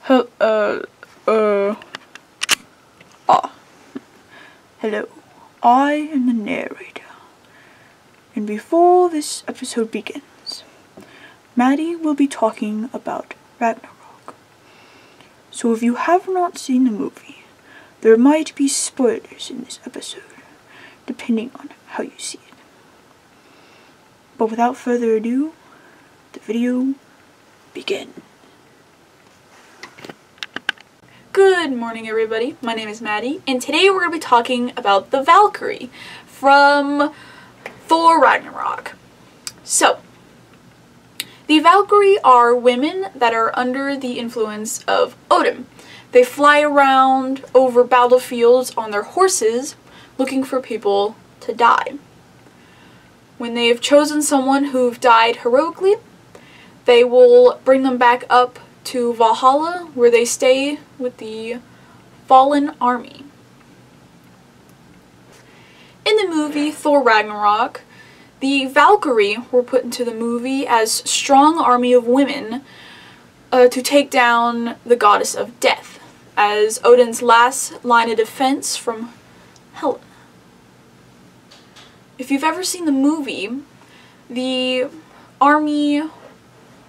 He- uh, Hello, I am the narrator, and before this episode begins, Maddy will be talking about Ragnarok. So if you have not seen the movie, there might be spoilers in this episode, depending on how you see it. But without further ado, the video begins. Good morning, everybody. My name is Maddy, and today we're going to be talking about the Valkyrie from Thor Ragnarok. So, the Valkyrie are women that are under the influence of Odin. They fly around over battlefields on their horses, looking for people to die. When they have chosen someone who've died heroically, they will bring them back up to Valhalla, where they stay with the fallen army. In the movie Thor Ragnarok, the Valkyrie were put into the movie as strong army of women to take down the goddess of death, as Odin's last line of defense from Hela. If you've ever seen the movie, the army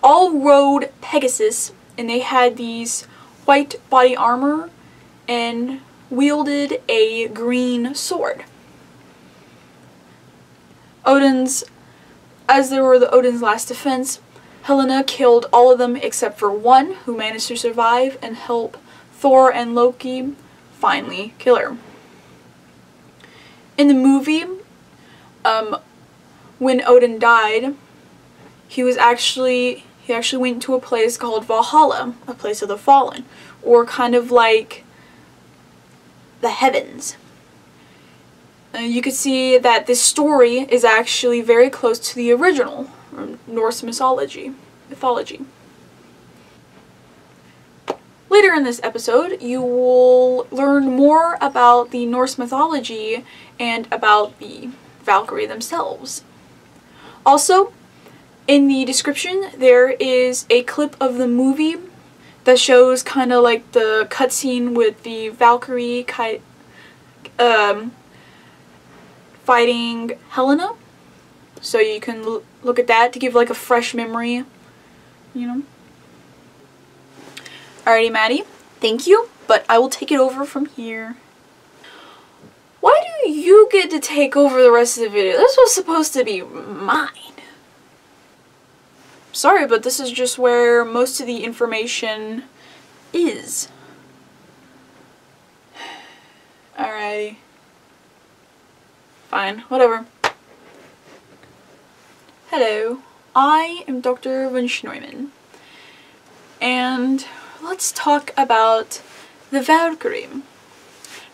all rode Pegasus, and they had these white body armor and wielded a green sword. Odin's last defense, Helena killed all of them except for one, who managed to survive and help Thor and Loki finally kill her. In the movie, when Odin died, he actually went to a place called Valhalla, a place of the fallen, or kind of like the heavens. You could see that this story is actually very close to the original Norse mythology. Later in this episode, you will learn more about the Norse mythology and about the Valkyrie themselves. Also, in the description, there is a clip of the movie that shows kind of like the cutscene with the Valkyrie fighting Helena. So you can look at that to give like a fresh memory, you know. Alrighty, Maddy, thank you, but I will take it over from here. Why do you get to take over the rest of the video? This was supposed to be mine. Sorry, but this is just where most of the information is. Alrighty. Fine, whatever. Hello, I am Dr. von Schneumann, and let's talk about the Valkyrie.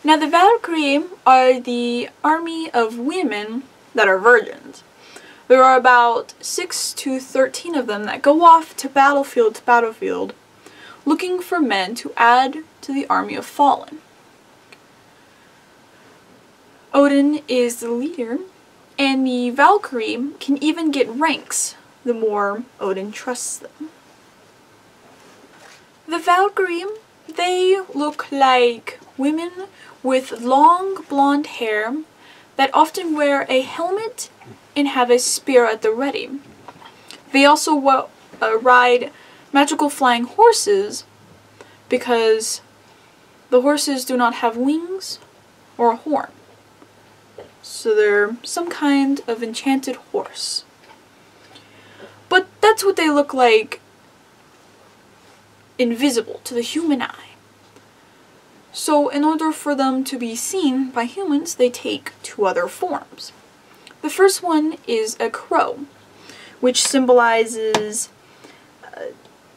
Now, the Valkyrie are the army of women that are virgins. There are about 6 to 13 of them that go off to battlefield, looking for men to add to the army of fallen. Odin is the leader, and the Valkyrie can even get ranks the more Odin trusts them. The Valkyrie, they look like women with long blonde hair that often wear a helmet and have a spear at the ready. They also ride magical flying horses because the horses do not have wings or a horn. So they're some kind of enchanted horse. But that's what they look like invisible to the human eye. So in order for them to be seen by humans, they take 2 other forms. The first one is a crow, which symbolizes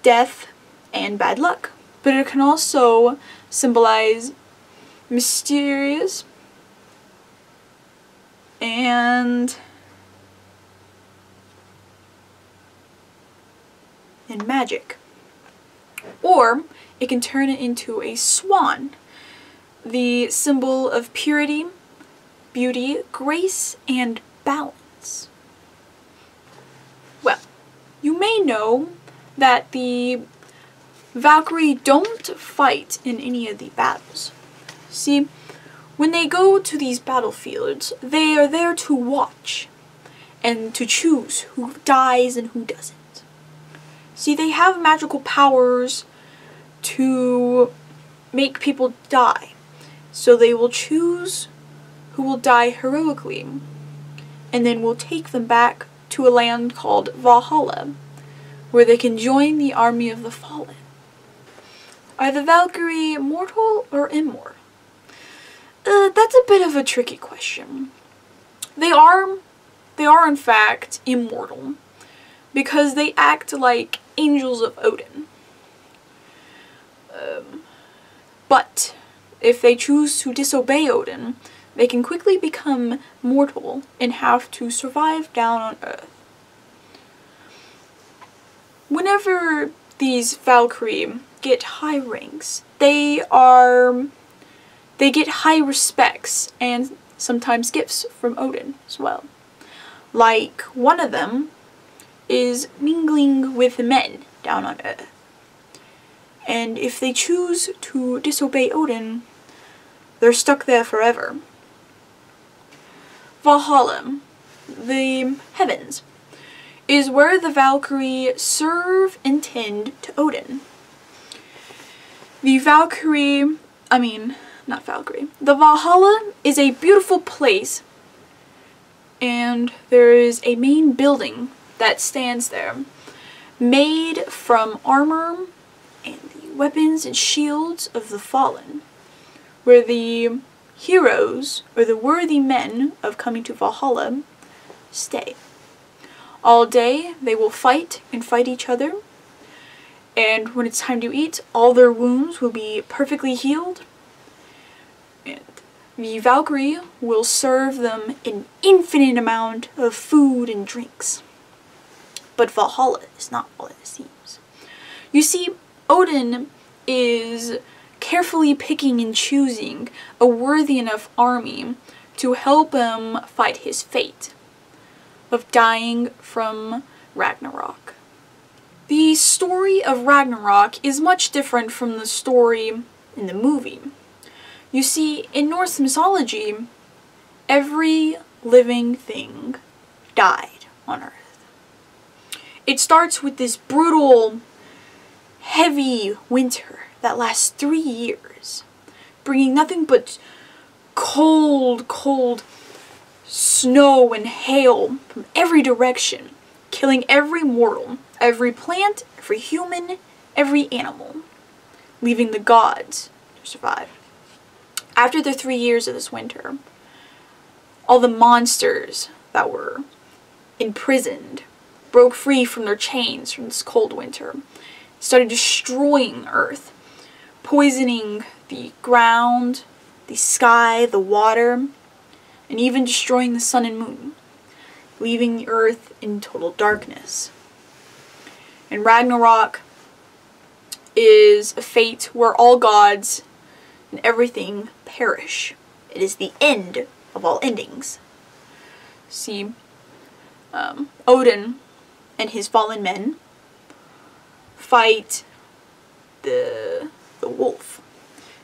death and bad luck. But it can also symbolize mysterious and magic. Or it can turn it into a swan, the symbol of purity, beauty, grace, and balance. Well, you may know that the Valkyrie don't fight in any of the battles. See, when they go to these battlefields, they are there to watch and to choose who dies and who doesn't. See, they have magical powers to make people die, so they will choose who will die heroically, and then will take them back to a land called Valhalla, where they can join the army of the fallen. Are the Valkyrie mortal or immortal? That's a bit of a tricky question. They are in fact immortal, because they act like angels of Odin. But if they choose to disobey Odin, they can quickly become mortal and have to survive down on Earth. Whenever these Valkyrie get high ranks, they get high respects and sometimes gifts from Odin as well. Like, one of them is mingling with men down on Earth. And if they choose to disobey Odin, they're stuck there forever. Valhalla, the heavens, is where the Valkyrie serve and tend to Odin. The Valhalla is a beautiful place, and there is a main building that stands there, made from armor and the weapons and shields of the fallen, where the heroes, or the worthy men of coming to Valhalla, stay. All day they will fight and fight each other, and when it's time to eat, all their wounds will be perfectly healed, and the Valkyrie will serve them an infinite amount of food and drinks. But Valhalla is not all it seems. You see, Odin is carefully picking and choosing a worthy enough army to help him fight his fate of dying from Ragnarok. The story of Ragnarok is much different from the story in the movie. You see, in Norse mythology, every living thing died on Earth. It starts with this brutal, heavy winter that lasts 3 years, bringing nothing but cold, cold snow and hail from every direction, killing every mortal, every plant, every human, every animal, leaving the gods to survive. After the 3 years of this winter, all the monsters that were imprisoned broke free from their chains from this cold winter, started destroying Earth, poisoning the ground, the sky, the water, and even destroying the sun and moon, leaving the Earth in total darkness. And Ragnarok is a fate where all gods and everything perish. It is the end of all endings. See, Odin and his fallen men fight the wolf,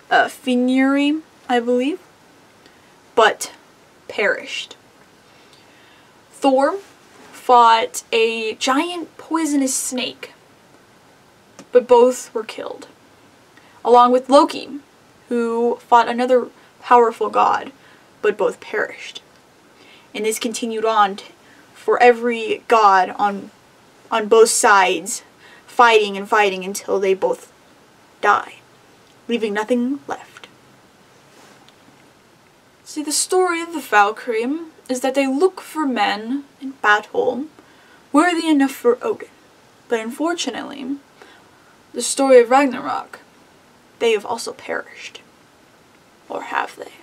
Valkyrie, I believe, but perished. Thor fought a giant poisonous snake, but both were killed, along with Loki, who fought another powerful god, but both perished. And this continued on for every god on both sides, fighting and fighting until they both die, leaving nothing left. See, the story of the Valkyrie is that they look for men in battle worthy enough for Odin. But unfortunately, the story of Ragnarok, they have also perished. Or have they?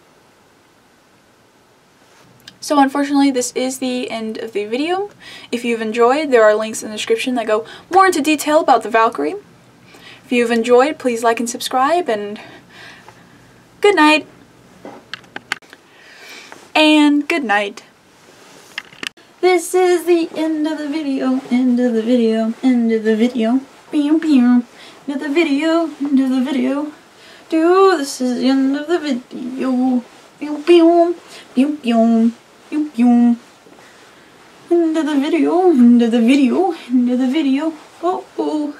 So unfortunately, this is the end of the video. If you've enjoyed, there are links in the description that go more into detail about the Valkyrie. If you've enjoyed, please like and subscribe, and good night. And good night. This is the end of the video, end of the video, end of the video. Pew, pew. End of the video. End of the video. Dude, this is the end of the video. Pew pew. Pew pew. Pew pew. End of the video. End of the video. End of the video. Oh oh.